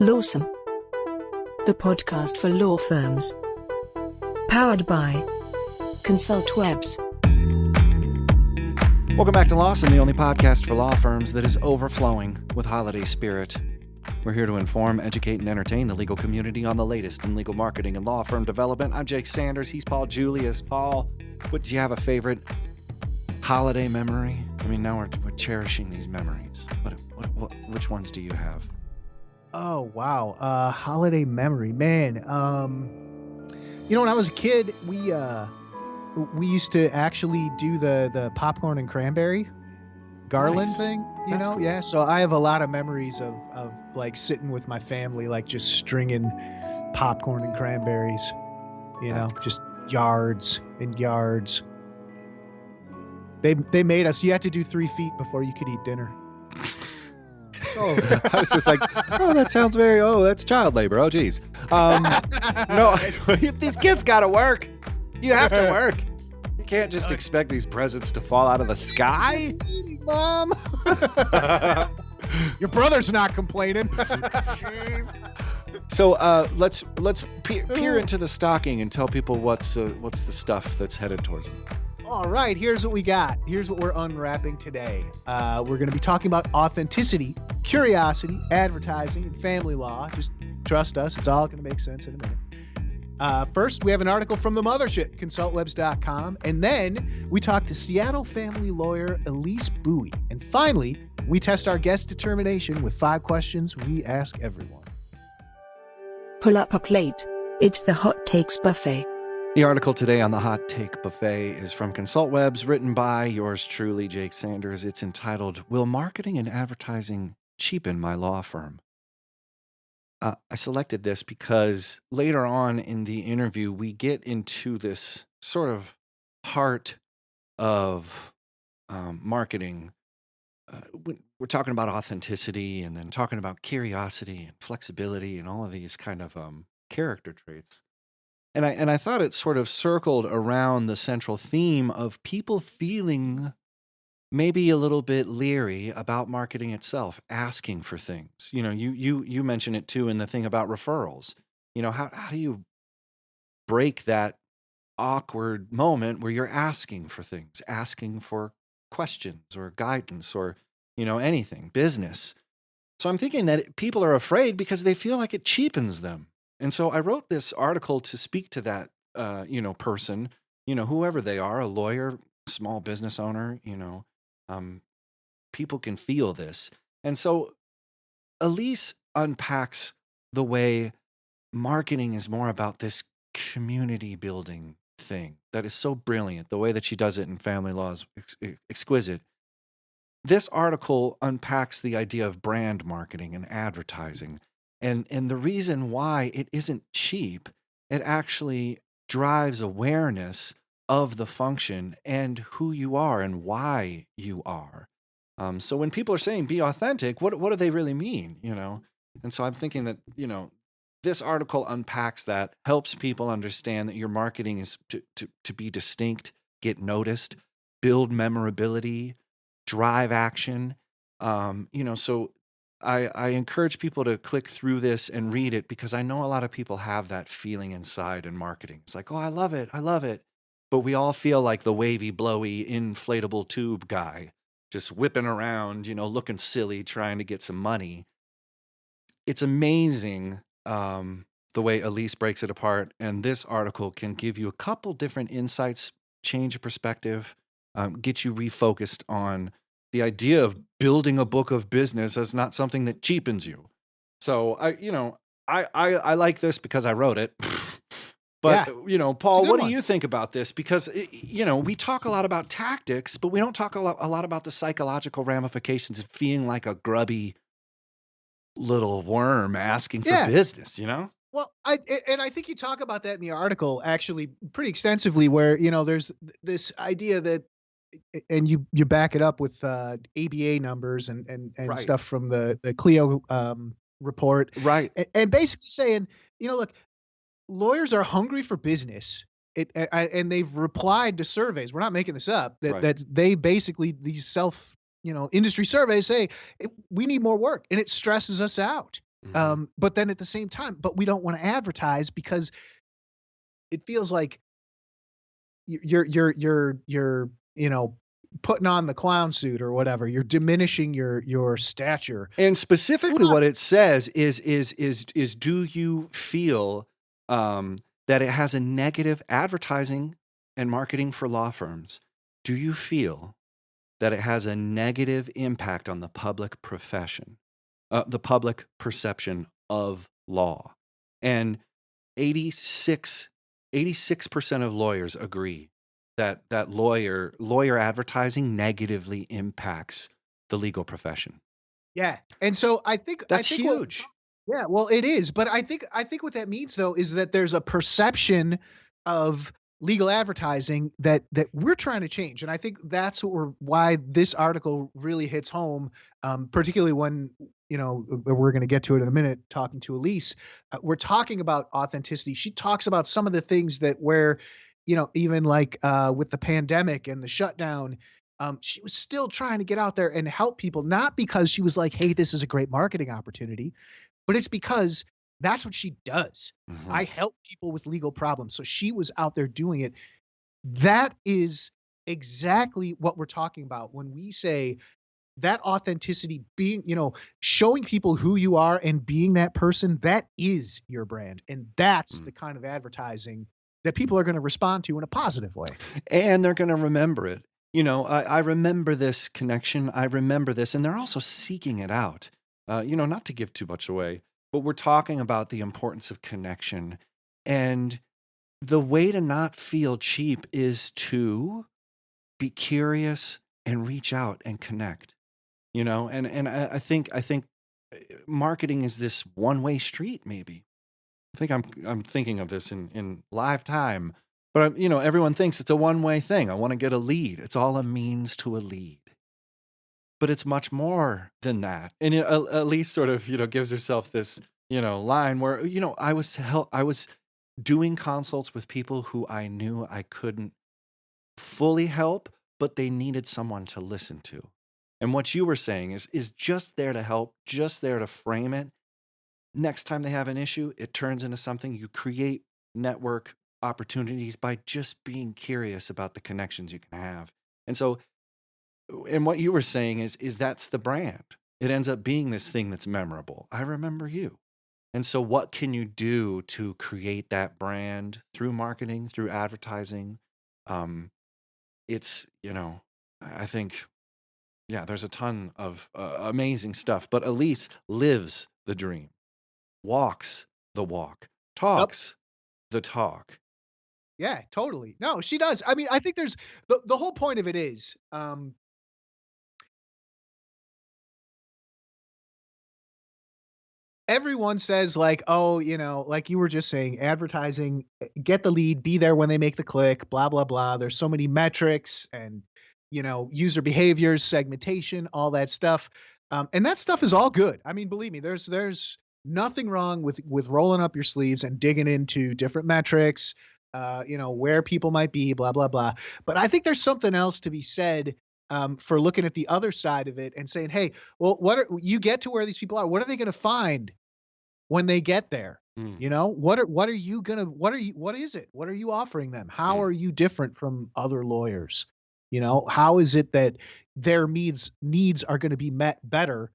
Lawsome, the podcast for law firms. Powered by Consult Webs. Welcome back to Lawsome, the only podcast for law firms that is overflowing with holiday spirit. We're here to inform, educate, and entertain the legal community on the latest in legal marketing and law firm development. I'm Jake Sanders. He's Paul Julius. Paul, do you have a favorite holiday memory? I mean, now we're cherishing these memories. Which ones do you have? Oh, wow. Holiday memory, man. When I was a kid, we used to actually do the popcorn and cranberry garland Nice. thing, That's cool. Yeah. So I have a lot of memories of like sitting with my family, like just stringing popcorn and cranberries, just yards and yards. They made us, you had to do 3 feet before you could eat dinner. Oh, I was just like, that sounds that's child labor. Oh, geez. No, these kids got to work. You have to work. You can't just expect these presents to fall out of the sky. Mom, your brother's not complaining. So let's peer into the stocking and tell people what's the stuff that's headed towards them. All right, here's what we got. Here's what we're unwrapping today. We're going to be talking about authenticity, curiosity, advertising, and family law. Just trust us. It's all going to make sense in a minute. First, we have an article from the mothership, consultwebs.com. And then we talk to Seattle family lawyer Elise Bowie. And finally, we test our guest determination with 5 questions we ask everyone. Pull up a plate. It's the Hot Takes Buffet. The article today on the Hot Take Buffet is from Consult Webs, written by yours truly, Jake Sanders. It's entitled, Will Marketing and Advertising Cheapen My Law Firm? I selected this because later on in the interview, we get into this sort of heart of marketing. We're talking about authenticity and then talking about curiosity and flexibility and all of these kind of character traits. And I thought it sort of circled around the central theme of people feeling maybe a little bit leery about marketing itself, asking for things. You mentioned it too in the thing about referrals. How do you break that awkward moment where you're asking for things, asking for questions or guidance or, anything, business. So I'm thinking that people are afraid because they feel like it cheapens them. And so I wrote this article to speak to that, person, whoever they are, a lawyer, small business owner, people can feel this. And so Elise unpacks the way marketing is more about this community building thing that is so brilliant. The way that she does it in family law is exquisite. This article unpacks the idea of brand marketing and advertising. And the reason why it isn't cheap, it actually drives awareness of the function and who you are and why you are. So when people are saying be authentic, what do they really mean? And so I'm thinking that, this article unpacks that, helps people understand that your marketing is to be distinct, get noticed, build memorability, drive action. So I encourage people to click through this and read it because I know a lot of people have that feeling inside in marketing. It's like, oh, I love it. But we all feel like the wavy, blowy, inflatable tube guy just whipping around, looking silly, trying to get some money. It's amazing the way Elise breaks it apart. And this article can give you a couple different insights, change your perspective, get you refocused on the idea of building a book of business as not something that cheapens you. So I like this because I wrote it. But, Paul, what do you think about this? Because, we talk a lot about tactics, but we don't talk a lot about the psychological ramifications of feeling like a grubby little worm asking for business, Well, I think you talk about that in the article actually pretty extensively where, there's this idea that, and you back it up with ABA numbers and Right. stuff from the Clio report. Right. And basically saying, look, lawyers are hungry for business. And they've replied to surveys. We're not making this up. That they basically, these industry surveys say we need more work and it stresses us out. Hmm. But then at the same time, but we don't want to advertise because it feels like you're putting on the clown suit or whatever. You're diminishing your stature. And specifically, what Plus, it says is do you feel that it has a negative advertising and marketing for law firms? Do you feel that it has a negative impact on the public profession, the public perception of law? And 86, 86% of lawyers agree that lawyer advertising negatively impacts the legal profession. yeah. And so I That's think what huge. yeah, well, it is, but I think what that means though is that there's a perception of legal advertising that we're trying to change, and I think that's why this article really hits home, particularly when we're going to get to it in a minute. Talking to Elise, we're talking about authenticity. She talks about some of the things that where even like with the pandemic and the shutdown. She was still trying to get out there and help people, not because she was like, "Hey, this is a great marketing opportunity," but it's because that's what she does. Mhm. I help people with legal problems. So she was out there doing it. That is exactly what we're talking about when we say that authenticity, being, showing people who you are and being that person, that is your brand. And that's Mm. the kind of advertising that people are going to respond to in a positive way. And they're going to remember it. I remember this connection. I remember this. And they're also seeking it out. Not to give too much away, but we're talking about the importance of connection. And the way to not feel cheap is to be curious and reach out and connect. And I think marketing is this one-way street, maybe. I think I'm thinking of this in live time, but everyone thinks it's a one-way thing. I want to get a lead. It's all a means to a lead, but it's much more than that. And at least sort of gives herself this line where I was doing consults with people who I knew I couldn't fully help, but they needed someone to listen to. And what you were saying is just there to help, just there to frame it. Next time they have an issue, it turns into something. You create network opportunities by just being curious about the connections you can have. And so, and what you were saying is that's the brand. It ends up being this thing that's memorable. I remember you. And so what can you do to create that brand through marketing, through advertising? Um, I think, yeah, there's a ton of amazing stuff, but Elise lives the dream, walks the walk, Yep. talks the talk. Yeah, totally. No, she does. I mean, I think there's the whole point of it is, everyone says like, oh, like you were just saying, advertising, get the lead, be there when they make the click, blah, blah, blah. There's so many metrics and, user behaviors, segmentation, all that stuff. And that stuff is all good. I mean, believe me, there's nothing wrong with rolling up your sleeves and digging into different metrics, where people might be, blah, blah, blah. But I think there's something else to be said, for looking at the other side of it and saying, hey, well, you get to where these people are? What are they going to find when they get there? Mm, What are you gonna what is it? What are you offering them? How mm, are you different from other lawyers? How is it that their needs are going to be met better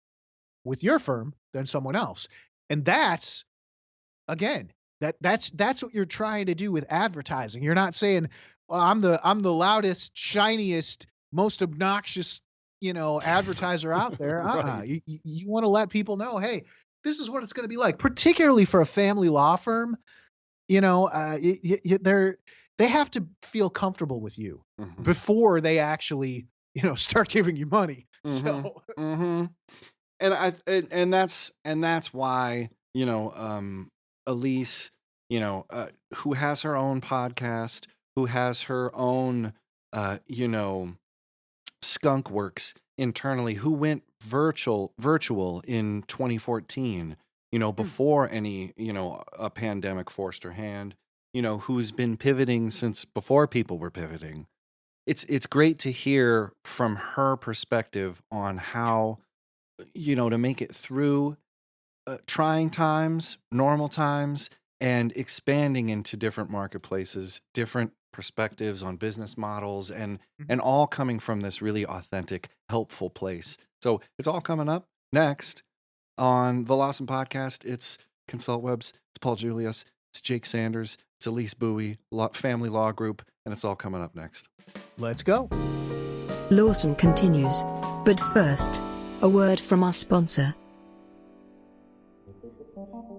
with your firm than someone else? And that's again, that's what you're trying to do with advertising. You're not saying, well, I'm the loudest, shiniest, most obnoxious, advertiser out there. right. You want to let people know, hey, this is what it's going to be like, particularly for a family law firm. They have to feel comfortable with you Hmm. before they actually, start giving you money. Hmm. So Hmm. And that's why Elise, who has her own podcast, who has her own skunk works internally, who went virtual in 2014, before any a pandemic forced her hand, who's been pivoting since before people were pivoting. It's great to hear from her perspective on how to make it through trying times, normal times, and expanding into different marketplaces, different perspectives on business models, and all coming from this really authentic, helpful place. So it's all coming up next on the Lawson Podcast. It's Consult Webs, it's Paul Julius, it's Jake Sanders, it's Elise Bowie, Family Law Group, and it's all coming up next. Let's go. Lawson continues. But first, a word from our sponsor.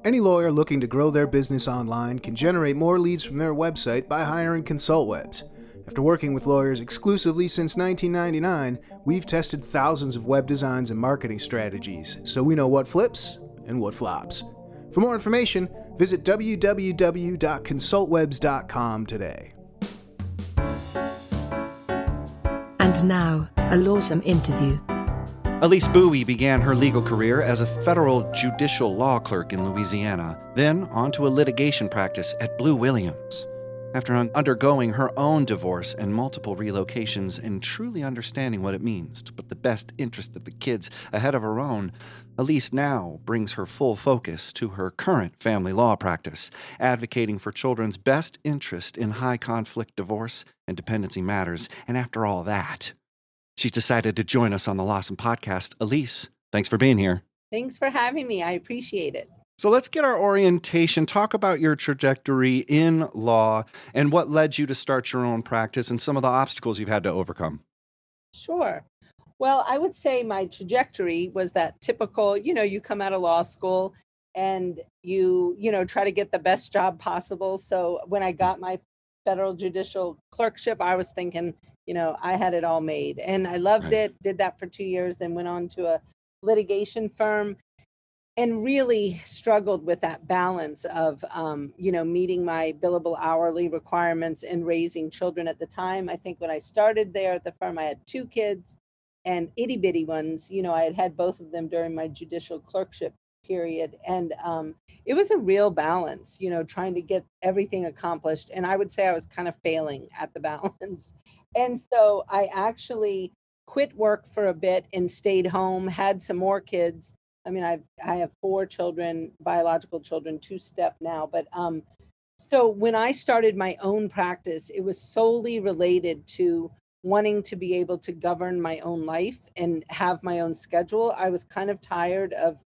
Any lawyer looking to grow their business online can generate more leads from their website by hiring ConsultWebs. After working with lawyers exclusively since 1999, we've tested thousands of web designs and marketing strategies, so we know what flips and what flops. For more information, visit www.consultwebs.com today. And now, a Lawson interview. Elise Bowie began her legal career as a federal judicial law clerk in Louisiana, then onto a litigation practice at Blue Williams. After undergoing her own divorce and multiple relocations and truly understanding what it means to put the best interest of the kids ahead of her own, Elise now brings her full focus to her current family law practice, advocating for children's best interest in high-conflict divorce and dependency matters. And after all that, she's decided to join us on the Lawson Podcast. Elise, thanks for being here. Thanks for having me. I appreciate it. So let's get our orientation. Talk about your trajectory in law and what led you to start your own practice and some of the obstacles you've had to overcome. Sure. Well, I would say my trajectory was that typical, you come out of law school and you try to get the best job possible. So when I got my federal judicial clerkship, I was thinking, I had it all made, and I loved it, did that for 2 years, then went on to a litigation firm and really struggled with that balance of, meeting my billable hourly requirements and raising children at the time. I think when I started there at the firm, I had 2 kids and itty bitty ones. I had both of them during my judicial clerkship period. And it was a real balance, trying to get everything accomplished. And I would say I was kind of failing at the balance. And so I actually quit work for a bit and stayed home, had some more kids. I mean, I have 4 children, biological children, 2 step now. But so when I started my own practice, it was solely related to wanting to be able to govern my own life and have my own schedule. I was kind of tired of,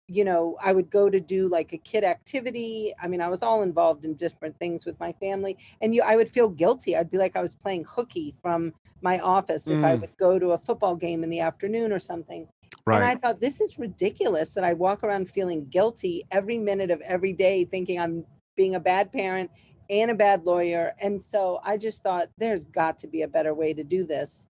I would go to do like a kid activity. I mean, I was all involved in different things with my family, and I would feel guilty. I'd be like I was playing hooky from my office if I would go to a football game in the afternoon or something. Right. And I thought, this is ridiculous that I walk around feeling guilty every minute of every day, thinking I'm being a bad parent and a bad lawyer. And so I just thought there's got to be a better way to do this,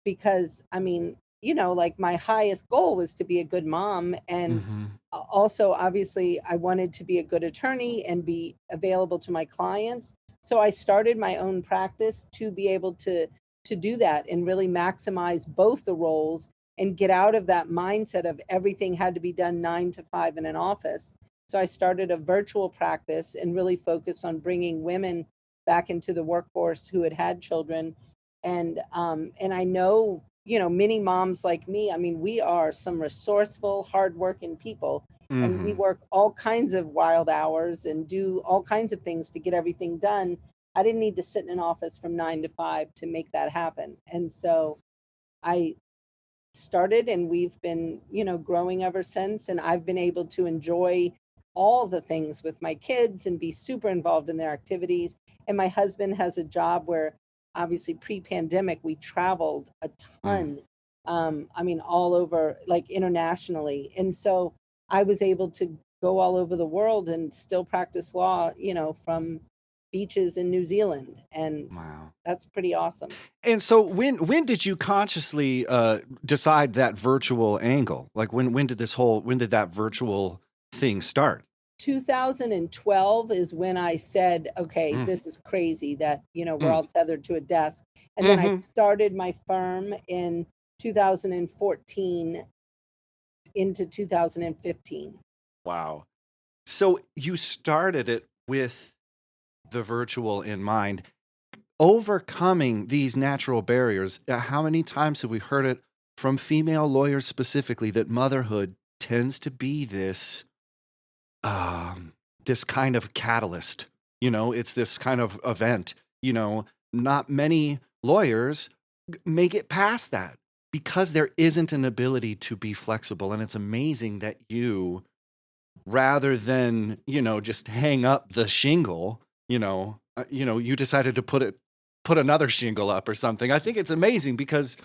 because I mean, like my highest goal was to be a good mom. And also, obviously, I wanted to be a good attorney and be available to my clients. So I started my own practice to be able to do that and really maximize both the roles and get out of that mindset of everything had to be done 9 to 5 in an office. So I started a virtual practice and really focused on bringing women back into the workforce who had children. And I know, many moms like me, I mean, we are some resourceful, hardworking people, and we work all kinds of wild hours and do all kinds of things to get everything done. I didn't need to sit in an office from 9 to 5 to make that happen. And so I started, and we've been, growing ever since. And I've been able to enjoy all the things with my kids and be super involved in their activities. And my husband has a job where, obviously, pre-pandemic, we traveled a ton. I mean, all over, like internationally. And so I was able to go all over the world and still practice law, from beaches in New Zealand. And that's pretty awesome. And so when did you consciously decide that virtual angle? Like when did that virtual thing start? 2012 is when I said, okay, this is crazy that, we're all tethered to a desk. And then I started my firm in 2014 into 2015. Wow. So you started it with the virtual in mind, overcoming these natural barriers. How many times have we heard it from female lawyers specifically that motherhood tends to be this this kind of catalyst. It's this kind of event. Not many lawyers make it past that because there isn't an ability to be flexible. And it's amazing that you, rather than, just hang up the shingle, you decided to put another shingle up or something. I think it's amazing because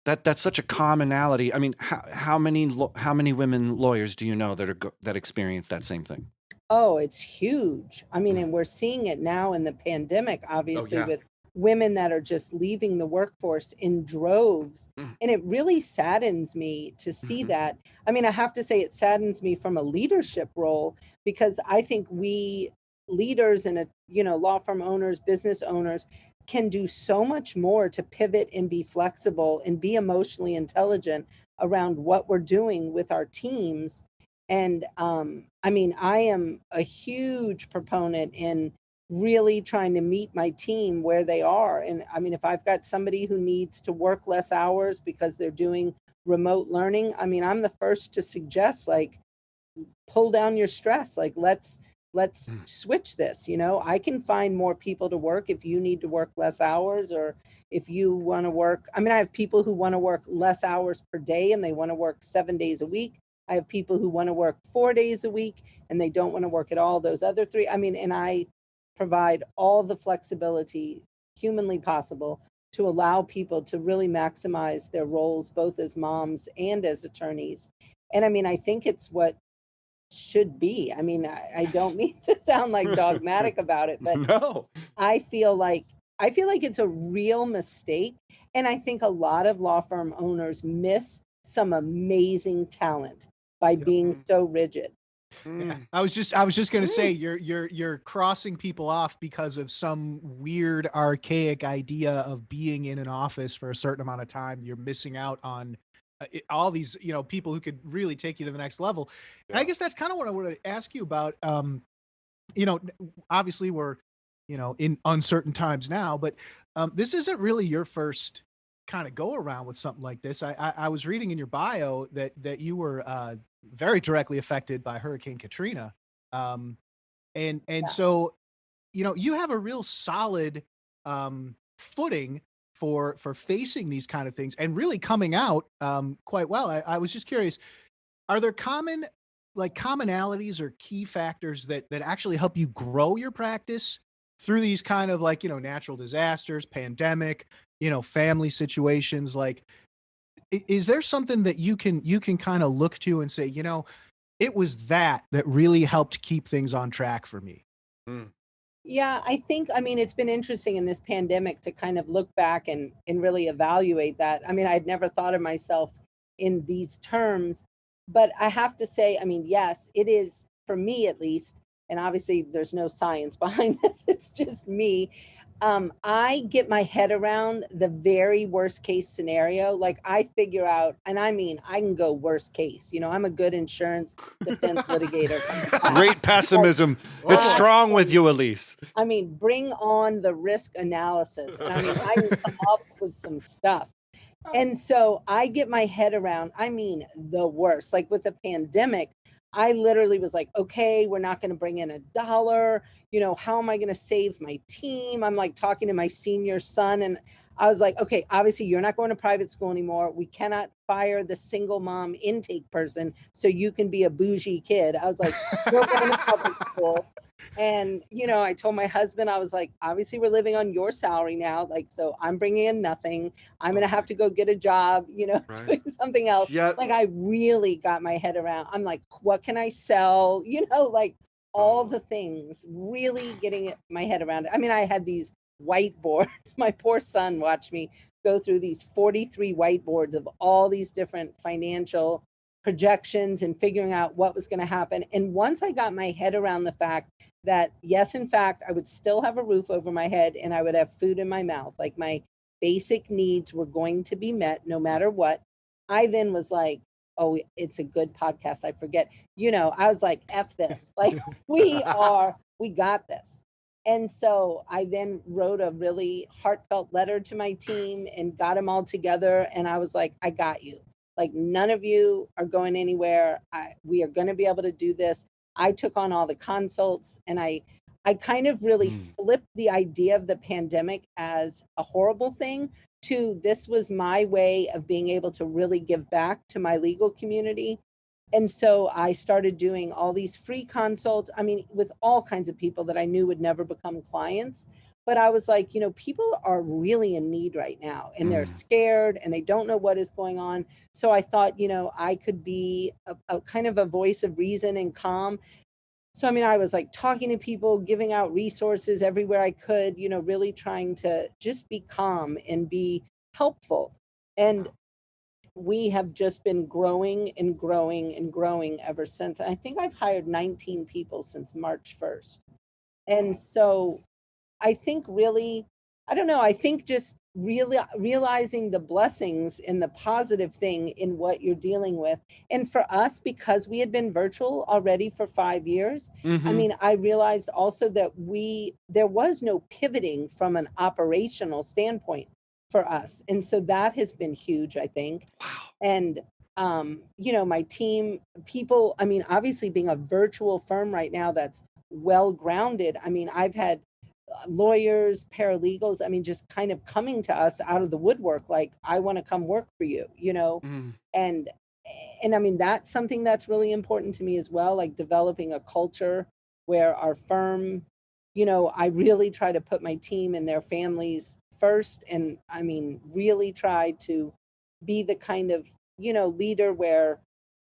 that's such a commonality. I mean, how many women lawyers do you know that experience that same thing? Oh, it's huge. I mean, and we're seeing it now in the pandemic, obviously, yeah. with women that are just leaving the workforce in droves. And it really saddens me to see that. I mean, I have to say it saddens me from a leadership role, because I think we leaders and, law firm owners, business owners can do so much more to pivot and be flexible and be emotionally intelligent around what we're doing with our teams. And I mean, I am a huge proponent in really trying to meet my team where they are. And I mean, if I've got somebody who needs to work less hours because they're doing remote learning, I mean, I'm the first to suggest, like, pull down your stress. Like, let's switch this. I can find more people to work if you need to work less hours, or if you want to work. I mean, I have people who want to work less hours per day and they want to work 7 days a week. I have people who want to work 4 days a week and they don't want to work at all those other 3. I mean, and I provide all the flexibility humanly possible to allow people to really maximize their roles, both as moms and as attorneys. And I mean, I think it's what should be. I mean, I don't mean to sound like dogmatic about it, but No. I feel like it's a real mistake. And I think a lot of law firm owners miss some amazing talent by being so rigid. I was just going to say you're crossing people off because of some weird archaic idea of being in an office for a certain amount of time. You're missing out on all these, people who could really take you to the next level. And I guess that's kind of what I want to ask you about. Obviously we're, in uncertain times now, but this isn't really your first kind of go around with something like this. I was reading in your bio that you were very directly affected by Hurricane Katrina. So, you have a real solid footing for facing these kind of things and really coming out quite well. I was just curious, are there commonalities or key factors that actually help you grow your practice through these kind of natural disasters, pandemic, family situations? Like, is there something that you can kind of look to and say, it was that really helped keep things on track for me? Yeah, I think, I mean, it's been interesting in this pandemic to kind of look back and really evaluate that. I mean, I'd never thought of myself in these terms, but I have to say, I mean, yes, it is, for me at least, and obviously there's no science behind this, it's just me. I get my head around the very worst case scenario. Like, I figure out, and I mean, I can go worst case. I'm a good insurance defense litigator. Great pessimism. It's strong with you, Elise. I mean, bring on the risk analysis. And I mean, I can come up with some stuff. And so I get my head around, I mean, the worst. Like with the pandemic, I literally was like, okay, we're not going to bring in $1. How am I going to save my team? I'm like talking to my senior son, and I was like, okay, obviously you're not going to private school anymore. We cannot fire the single mom intake person so you can be a bougie kid. I was like, you're going to public school. And, I told my husband, I was like, obviously we're living on your salary now. Like, so I'm bringing in nothing. I'm going to have to go get a job, Right. doing something else. Yeah. Like, I really got my head around. I'm like, what can I sell? Like all the things, really getting my head around it. I mean, I had these whiteboards. My poor son watched me go through these 43 whiteboards of all these different financial projections and figuring out what was going to happen. And once I got my head around the fact that, yes, in fact, I would still have a roof over my head and I would have food in my mouth, like my basic needs were going to be met no matter what, I then was like, oh, it's a good podcast. I forget, I was like, F this, like we got this. And so I then wrote a really heartfelt letter to my team and got them all together. And I was like, I got you. Like, none of you are going anywhere. We are going to be able to do this. I took on all the consults, and I kind of really Mm. flipped the idea of the pandemic as a horrible thing to this was my way of being able to really give back to my legal community. And so I started doing all these free consults, I mean, with all kinds of people that I knew would never become clients. But I was like, people are really in need right now, and they're Mm. scared and they don't know what is going on. So I thought, I could be a kind of a voice of reason and calm. So, I mean, I was like talking to people, giving out resources everywhere I could, really trying to just be calm and be helpful. And we have just been growing and growing and growing ever since. I think I've hired 19 people since March 1st. And so I think really, I don't know, I think just really realizing the blessings and the positive thing in what you're dealing with. And for us, because we had been virtual already for 5 years, I Mm-hmm. mean, I realized also that there was no pivoting from an operational standpoint for us. And so that has been huge, I think. Wow. And my team, people, I mean, obviously being a virtual firm right now that's well grounded, I mean, I've had lawyers, paralegals, I mean, just kind of coming to us out of the woodwork, like, I want to come work for you. Mm. And I mean, that's something that's really important to me as well, like developing a culture where our firm, I really try to put my team and their families first. And I mean, really try to be the kind of, leader where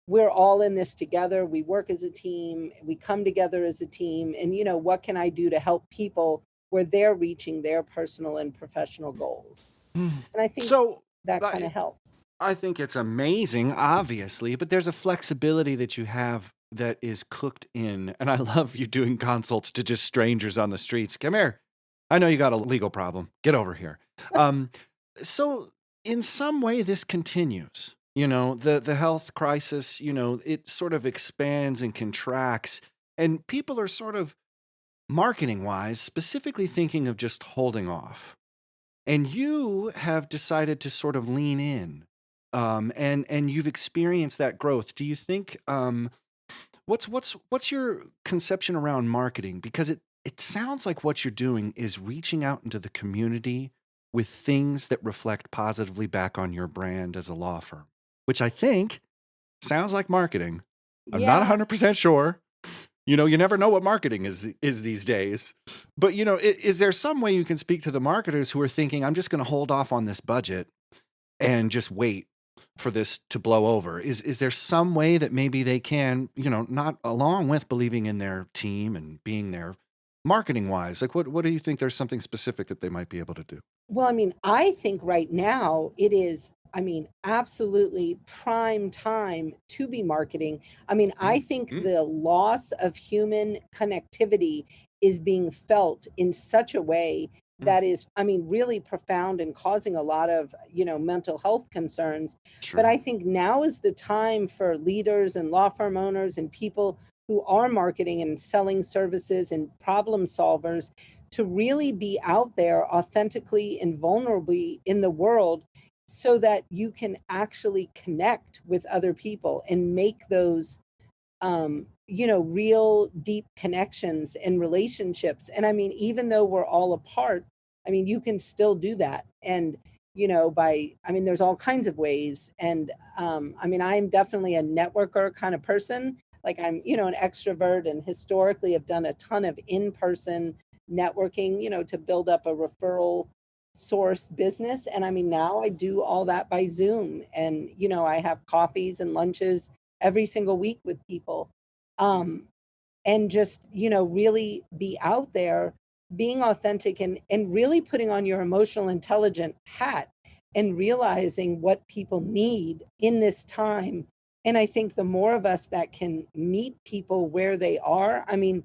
we're all in this together. We work as a team, we come together as a team. And, what can I do to help people where they're reaching their personal and professional goals? Mm. And I think So that kind I, of helps. I think it's amazing, obviously, but there's a flexibility that you have that is cooked in. And I love you doing consults to just strangers on the streets. Come here. I know you got a legal problem. Get over here. Um, so in some way, this continues. The health crisis, it sort of expands and contracts, and people are sort of marketing wise, specifically thinking of just holding off. And you have decided to sort of lean in, and you've experienced that growth. Do you think what's your conception around marketing? Because it sounds like what you're doing is reaching out into the community with things that reflect positively back on your brand as a law firm, which I think sounds like marketing. I'm not Yeah. 100% sure. You never know what marketing is these days. But is there some way you can speak to the marketers who are thinking, I'm just going to hold off on this budget and just wait for this to blow over? Is there some way that maybe they can, not along with believing in their team and being there marketing wise? Like what do you think there's something specific that they might be able to do? Well, I mean, I think right now it is, I mean, absolutely prime time to be marketing. I mean, I Mm, think mm, the loss of human connectivity is being felt in such a way mm. that is, I mean, really profound and causing a lot of, mental health concerns. But True. I think now is the time for leaders and law firm owners and people who are marketing and selling services and problem solvers to really be out there authentically and vulnerably in the world so that you can actually connect with other people and make those real deep connections and relationships. And I mean, even though we're all apart, I mean, you can still do that. And I mean, there's all kinds of ways. And I mean, I'm definitely a networker kind of person. Like I'm, an extrovert, and historically have done a ton of in-person networking, to build up a referral source business. And I mean, now I do all that by Zoom, and, I have coffees and lunches every single week with people. Um, and just, really be out there being authentic, and really putting on your emotional intelligent hat and realizing what people need in this time. And I think the more of us that can meet people where they are, I mean,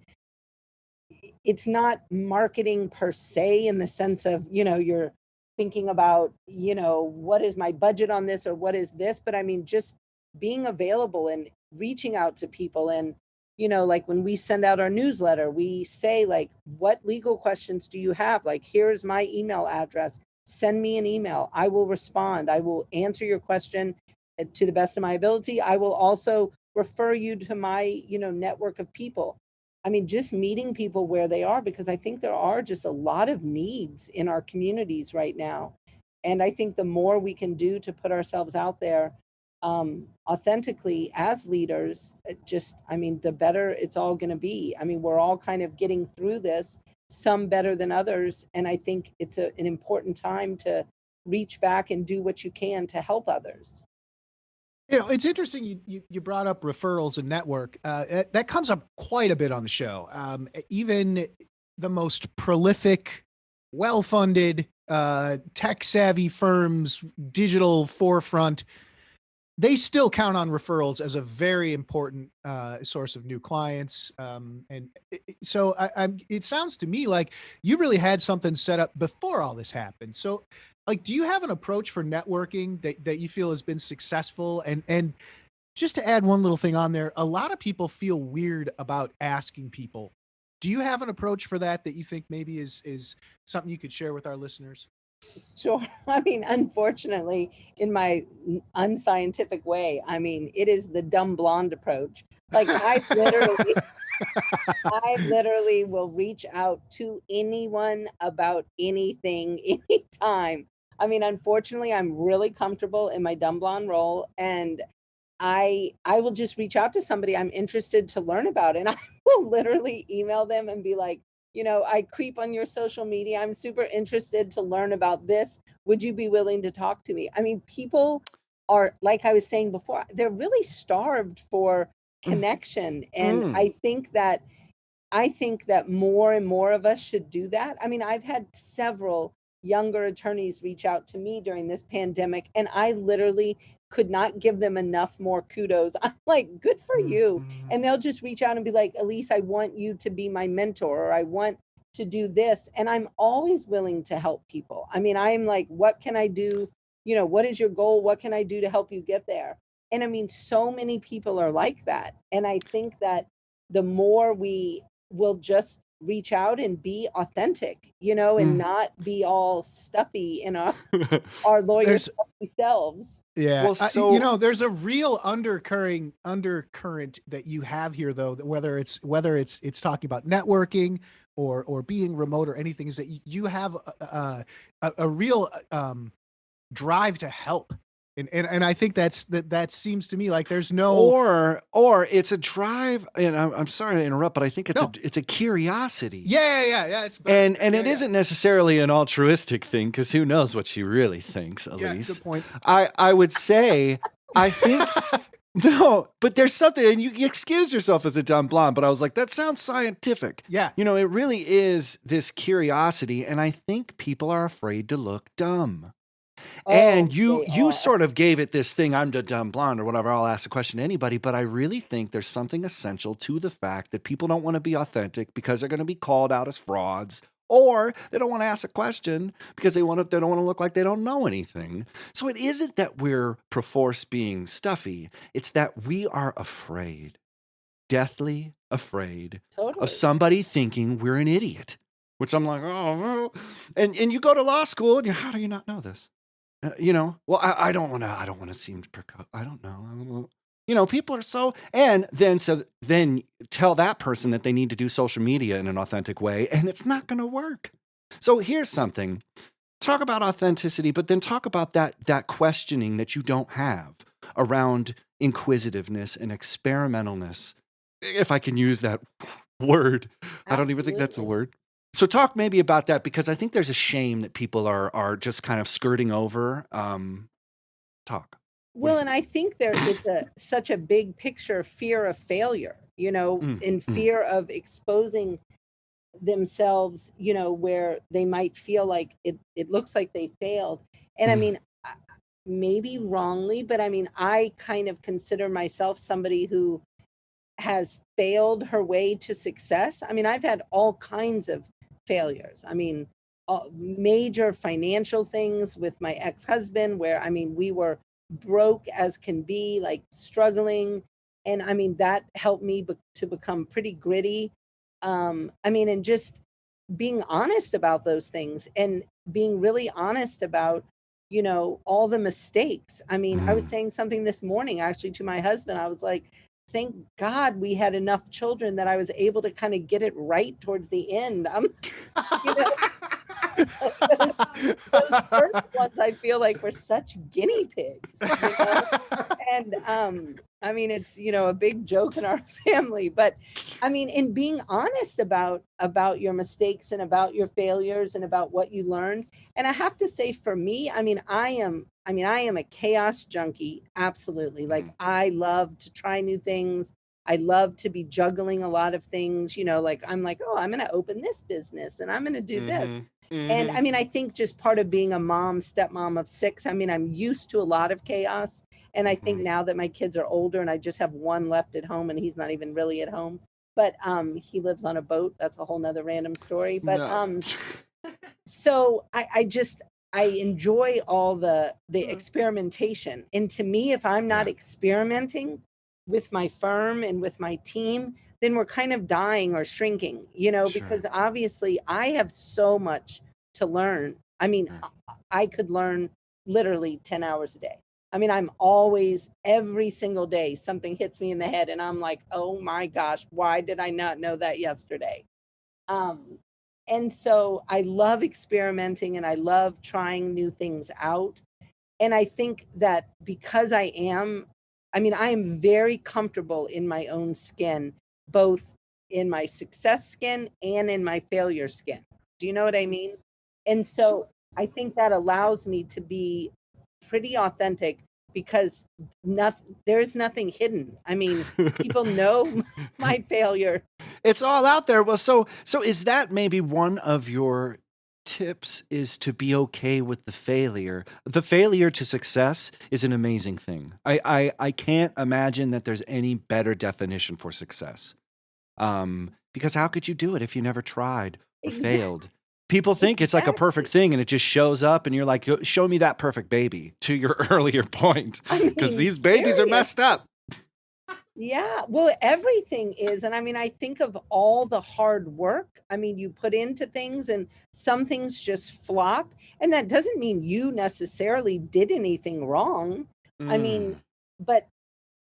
it's not marketing per se in the sense of, you're thinking about, what is my budget on this or what is this, but I mean, just being available and reaching out to people. And, like when we send out our newsletter, we say, like, what legal questions do you have? Like, here's my email address. Send me an email. I will respond. I will answer your question to the best of my ability. I will also refer you to my, network of people. I mean, just meeting people where they are, because I think there are just a lot of needs in our communities right now. And I think the more we can do to put ourselves out there authentically as leaders, the better it's all going to be. I mean, we're all kind of getting through this, some better than others. And I think it's an important time to reach back and do what you can to help others. It's interesting you brought up referrals and network. That comes up quite a bit on the show. Even the most prolific, well-funded, tech-savvy firms, digital forefront, they still count on referrals as a very important source of new clients. So it sounds to me like you really had something set up before all this happened. So, like, do you have an approach for networking that you feel has been successful? And just to add one little thing on there, a lot of people feel weird about asking people. Do you have an approach for that you think maybe is something you could share with our listeners? Sure. I mean, unfortunately, in my unscientific way, I mean, it is the dumb blonde approach. Like I literally will reach out to anyone about anything, anytime. I mean, unfortunately, I'm really comfortable in my dumb blonde role, and I will just reach out to somebody I'm interested to learn about, and I will literally email them and be like, I creep on your social media. I'm super interested to learn about this. Would you be willing to talk to me? I mean, people are, like I was saying before, they're really starved for connection. And I think that more and more of us should do that. I mean, I've had several younger attorneys reach out to me during this pandemic, and I literally could not give them enough more kudos. I'm like, good for you. And they'll just reach out and be like, Elise, I want you to be my mentor, or I want to do this. And I'm always willing to help people. I mean, I'm like, what can I do? What is your goal? What can I do to help you get there? And I mean, so many people are like that. And I think that the more we will just reach out and be authentic, and not be all stuffy in our lawyer stuffy selves. Yeah. Well, there's a real undercurrent that you have here, though, that whether it's talking about networking or being remote or anything, is that you have a real drive to help. And I think that seems to me like there's no or it's a drive, and I'm sorry to interrupt, but I think it's a curiosity. Yeah. It isn't necessarily an altruistic thing, because who knows what she really thinks, Elise. Yeah, good point. I would say, I think no, but there's something, and you excused yourself as a dumb blonde, but I was like, that sounds scientific. Yeah. It really is this curiosity, and I think people are afraid to look dumb. And you sort of gave it this thing, I'm the dumb blonde or whatever, I'll ask a question to anybody, but I really think there's something essential to the fact that people don't want to be authentic because they're going to be called out as frauds, or they don't want to ask a question because they don't want to look like they don't know anything. So it isn't that we're perforce being stuffy, it's that we are afraid, deathly afraid of somebody thinking we're an idiot, which I'm like, oh, and you go to law school and how do you not know this? Well, I don't want to seem, I don't know. People are so, and then tell that person that they need to do social media in an authentic way, and it's not going to work. So here's something, talk about authenticity, but then talk about that questioning that you don't have around inquisitiveness and experimentalness, if I can use that word. Absolutely. I don't even think that's a word. So talk maybe about that, because I think there's a shame that people are just kind of skirting over. Talk. Well, and I think there is such a big picture fear of failure, in fear of exposing themselves, where they might feel like it looks like they failed. And I mean, maybe wrongly, but I mean, I kind of consider myself somebody who has failed her way to success. I mean, I've had all kinds of failures. I mean, major financial things with my ex-husband, where, I mean, we were broke as can be, like struggling. And I mean, that helped me to become pretty gritty. I mean, and just being honest about those things, and being really honest about, all the mistakes. I mean, I was saying something this morning, actually, to my husband. I was like, thank God we had enough children that I was able to kind of get it right towards the end. You know, those first ones I feel like were such guinea pigs, and I mean, it's, a big joke in our family, but I mean, in being honest about your mistakes and about your failures and about what you learned. And I have to say, for me, I am a chaos junkie, absolutely. Like, I love to try new things. I love to be juggling a lot of things, like I'm like, oh, I'm going to open this business and I'm going to do this. And I mean, I think just part of being a stepmom of 6, I mean, I'm used to a lot of chaos. And I think now that my kids are older and I just have one left at home and he's not even really at home, but he lives on a boat. That's a whole nother random story. But No. so I enjoy all the experimentation. And to me, if I'm not Yeah. experimenting with my firm and with my team, then we're kind of dying or shrinking, Sure. because obviously I have so much to learn. I mean, Sure. I could learn literally 10 hours a day. I mean, I'm always, every single day, something hits me in the head and I'm like, oh my gosh, why did I not know that yesterday? And so I love experimenting and I love trying new things out. And I think that because I am very comfortable in my own skin, both in my success skin and in my failure skin. Do you know what I mean? And so I think that allows me to be pretty authentic because there's nothing hidden. I mean, people know my failure. It's all out there. Well, so is that maybe one of your tips, is to be okay with the failure? The failure to success is an amazing thing. I can't imagine that there's any better definition for success. Because how could you do it if you never tried or failed? People think it's like a perfect thing and it just shows up and you're like, show me that perfect baby, to your earlier point, because these babies are messed up. Yeah, well, everything is. And I mean, I think of all the hard work, I mean, you put into things and some things just flop. And that doesn't mean you necessarily did anything wrong. I mean, but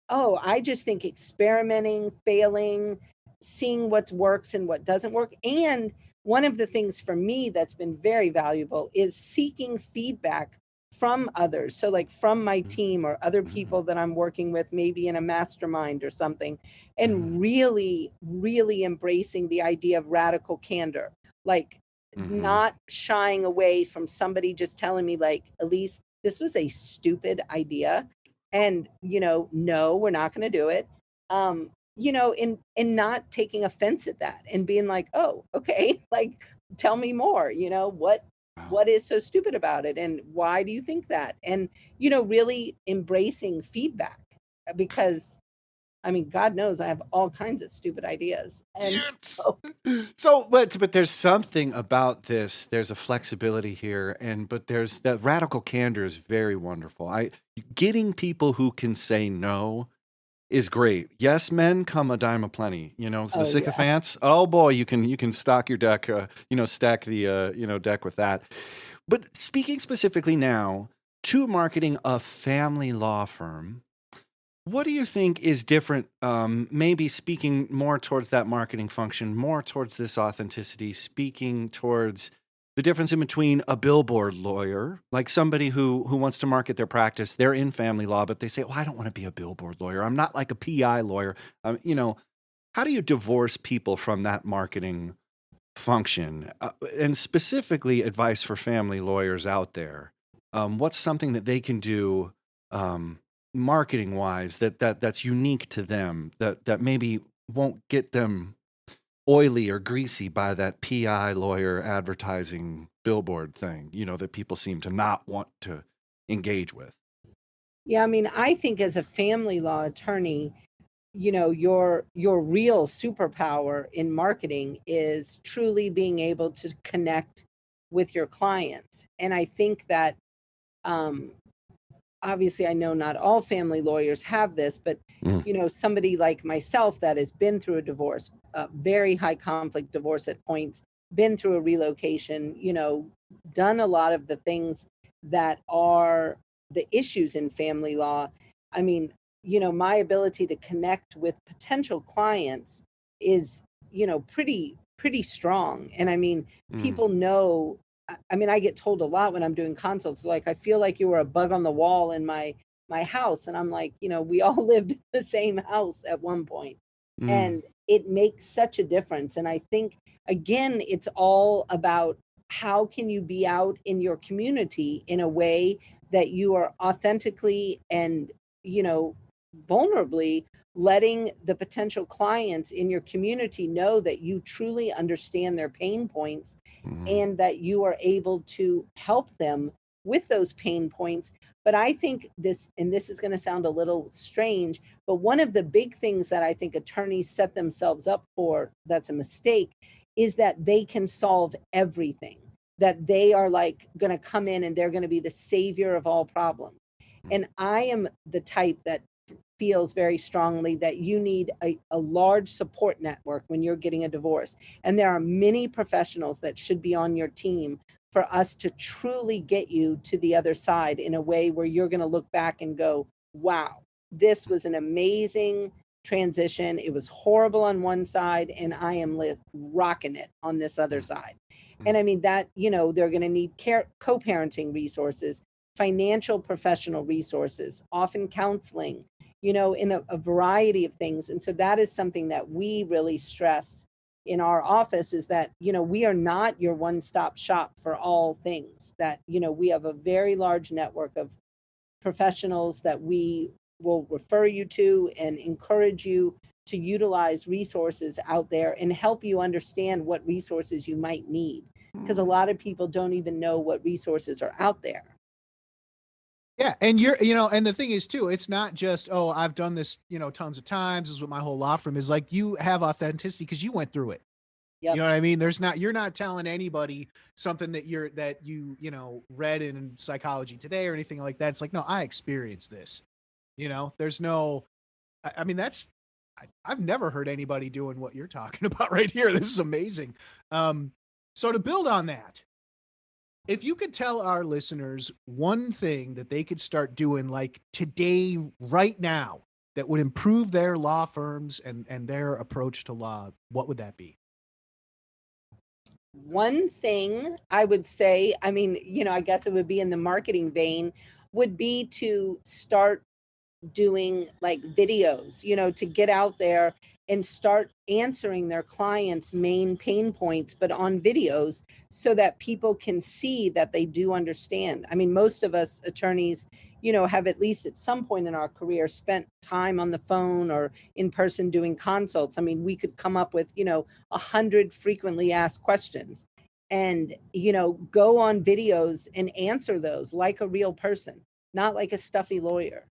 I just think experimenting, failing, seeing what works and what doesn't work. And one of the things for me that's been very valuable is seeking feedback from others. So, like from my team or other people that I'm working with, maybe in a mastermind or something, and really, really embracing the idea of radical candor, like not shying away from somebody just telling me, like, Elise, this was a stupid idea. And, no, we're not going to do it. And not taking offense at that and being like, oh, okay, like, tell me more, what is so stupid about it and why do you think that? And, really embracing feedback because, I mean, God knows I have all kinds of stupid ideas. And But there's something about this. There's a flexibility here, but there's that radical candor is very wonderful. Getting people who can say no is great. Yes, men come a dime a plenty. The sycophants. Oh boy, you can stock your deck. Stack the deck with that. But speaking specifically now to marketing a family law firm, what do you think is different? Maybe speaking more towards that marketing function, more towards this authenticity, speaking towards the difference in between a billboard lawyer, like somebody who wants to market their practice. They're in family law, but they say, "Oh, I don't want to be a billboard lawyer. I'm not like a PI lawyer." How do you divorce people from that marketing function? And specifically, advice for family lawyers out there. What's something that they can do? Marketing wise that's unique to them that maybe won't get them oily or greasy by that PI lawyer advertising billboard thing, that people seem to not want to engage with. Yeah, I mean, I think as a family law attorney, your real superpower in marketing is truly being able to connect with your clients. And I think that obviously I know not all family lawyers have this, but somebody like myself that has been through a divorce, a very high conflict divorce at points, been through a relocation, done a lot of the things that are the issues in family law. I mean, my ability to connect with potential clients is, pretty strong. And I mean, people know, I mean, I get told a lot when I'm doing consults, like, I feel like you were a bug on the wall in my house. And I'm like, we all lived in the same house at one point. And it makes such a difference. And I think, again, it's all about how can you be out in your community in a way that you are authentically and, vulnerably letting the potential clients in your community know that you truly understand their pain points and that you are able to help them with those pain points. But I think this, and this is going to sound a little strange, but one of the big things that I think attorneys set themselves up for that's a mistake is that they can solve everything, that they are like going to come in and they're going to be the savior of all problems. And I am the type that feels very strongly that you need a large support network when you're getting a divorce. And there are many professionals that should be on your team for us to truly get you to the other side in a way where you're going to look back and go, wow, this was an amazing transition. It was horrible on one side, and I am rocking it on this other side. And I mean that, they're going to need co-parenting resources, financial professional resources, often counseling, in a variety of things. And so that is something that we really stress in our office, is that, we are not your one-stop shop for all things, that, we have a very large network of professionals that we will refer you to and encourage you to utilize resources out there and help you understand what resources you might need, because a lot of people don't even know what resources are out there. Yeah. And and the thing is too, it's not just, oh, I've done this, tons of times. This is what my whole law firm is like. You have authenticity because you went through it. Yep. You know what I mean? You're not telling anybody something that you read in Psychology Today or anything like that. It's like, no, I experienced this, there's no, I mean, I've never heard anybody doing what you're talking about right here. This is amazing. So to build on that, if you could tell our listeners one thing that they could start doing like today, right now, that would improve their law firms and their approach to law, what would that be? One thing I would say, I mean, I guess it would be in the marketing vein, would be to start doing like videos, to get out there and start answering their clients' main pain points, but on videos, so that people can see that they do understand. I mean, most of us attorneys, have at least at some point in our career spent time on the phone or in person doing consults. I mean, we could come up with, 100 frequently asked questions and, go on videos and answer those like a real person, not like a stuffy lawyer,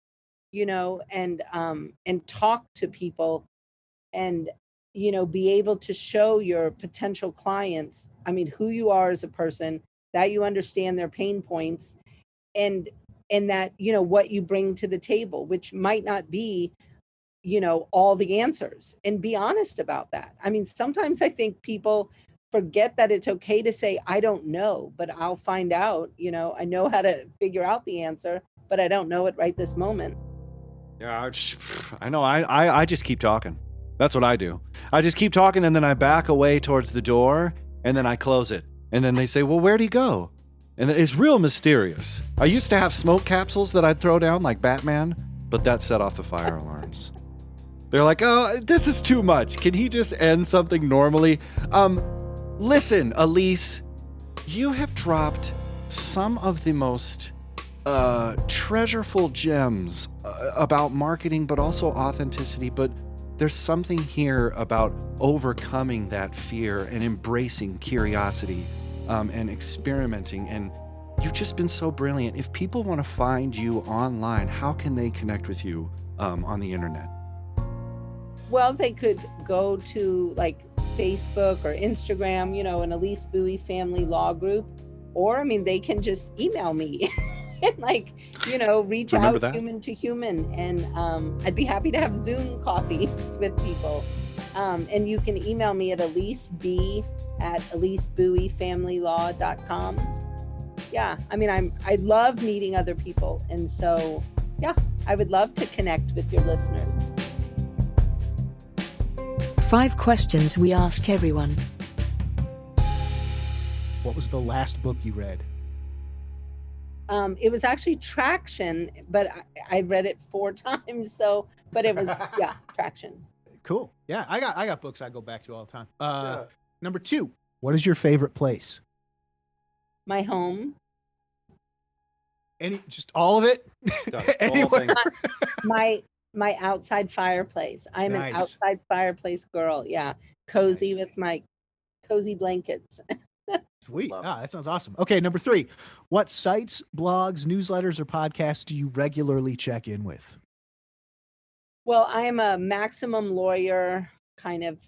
and talk to people and, be able to show your potential clients, I mean, who you are as a person, that you understand their pain points, and that, what you bring to the table, which might not be, all the answers, and be honest about that. I mean, sometimes I think people forget that it's okay to say, I don't know, but I'll find out, I know how to figure out the answer, but I don't know it right this moment. Yeah, I know. I just keep talking. That's what I do. I just keep talking, and then I back away towards the door, and then I close it. And then they say, well, where'd he go? And it's real mysterious. I used to have smoke capsules that I'd throw down like Batman, but that set off the fire alarms. They're like, oh, this is too much. Can he just end something normally? Listen, Elise, you have dropped some of the most treasureful gems about marketing, but also authenticity. But there's something here about overcoming that fear and embracing curiosity and experimenting. And you've just been so brilliant. If people want to find you online, how can they connect with you on the internet? Well, they could go to like Facebook or Instagram, an Elise Bowie Family Law Group, or, I mean, they can just email me and reach Remember out that? human to human. And I'd be happy to have Zoom coffees with people. And you can email me at eliseb@elisebowiefamilylaw.com. Yeah, I mean, I love meeting other people. And so, yeah, I would love to connect with your listeners. 5 questions we ask everyone. What was the last book you read? It was actually Traction, but I read it 4 times. So, but it was, yeah, Traction. Cool. Yeah, I got books I go back to all the time. Number 2, what is your favorite place? My home. Just all of it? Anywhere? My outside fireplace. I'm Nice. an outside fireplace girl. Yeah. Cozy with my cozy blankets. Sweet. Love That sounds awesome. Okay, number 3. What sites, blogs, newsletters, or podcasts do you regularly check in with? Well, I am a Maximum Lawyer kind of,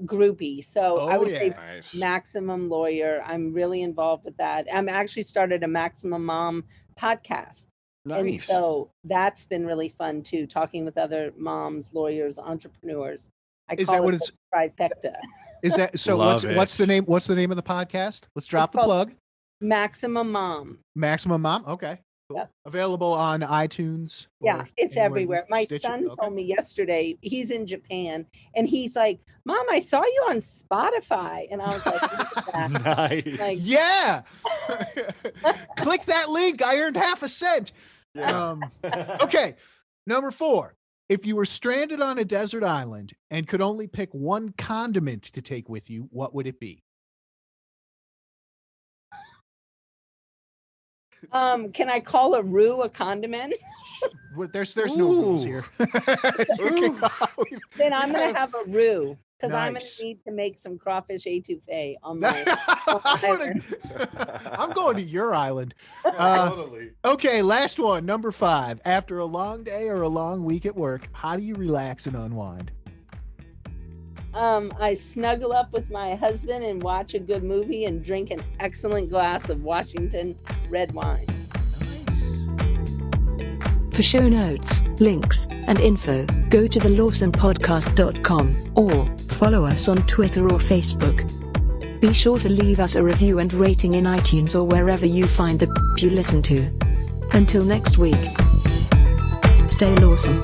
groupie. So I would say Nice. Maximum Lawyer. I'm really involved with that. I'm actually started a Maximum Mom podcast. And Nice. so that's been really fun too, talking with other moms, lawyers, entrepreneurs. Is that what it it's- the trifecta. Is that so? Love What's the it. name? What's the name of the podcast? Let's drop the called- plug. Maximum Mom. Maximum Mom. Okay. Cool. Yep. Available on iTunes. Yeah, or it's anywhere everywhere. you My stitch it? son Okay. told me yesterday, he's in Japan, and he's like, Mom, I saw you on Spotify. And I was like, look at that. Nice. Like- Yeah. Click that link. I earned half a cent. Yeah. Okay. Number 4. If you were stranded on a desert island and could only pick one condiment to take with you, what would it be? Can I call a roux a condiment? There's no rules Ooh. here. Ooh. Then I'm going to have a roux because I'm going Nice. to need to make some crawfish etouffee on my I'm going to your island. Totally. Okay, last one, number 5. After a long day or a long week at work, how do you relax and unwind? I snuggle up with my husband and watch a good movie and drink an excellent glass of Washington red wine. For show notes, links, and info, go to thelawsonpodcast.com or follow us on Twitter or Facebook. Be sure to leave us a review and rating in iTunes or wherever you find the you listen to. Until next week, stay lawson.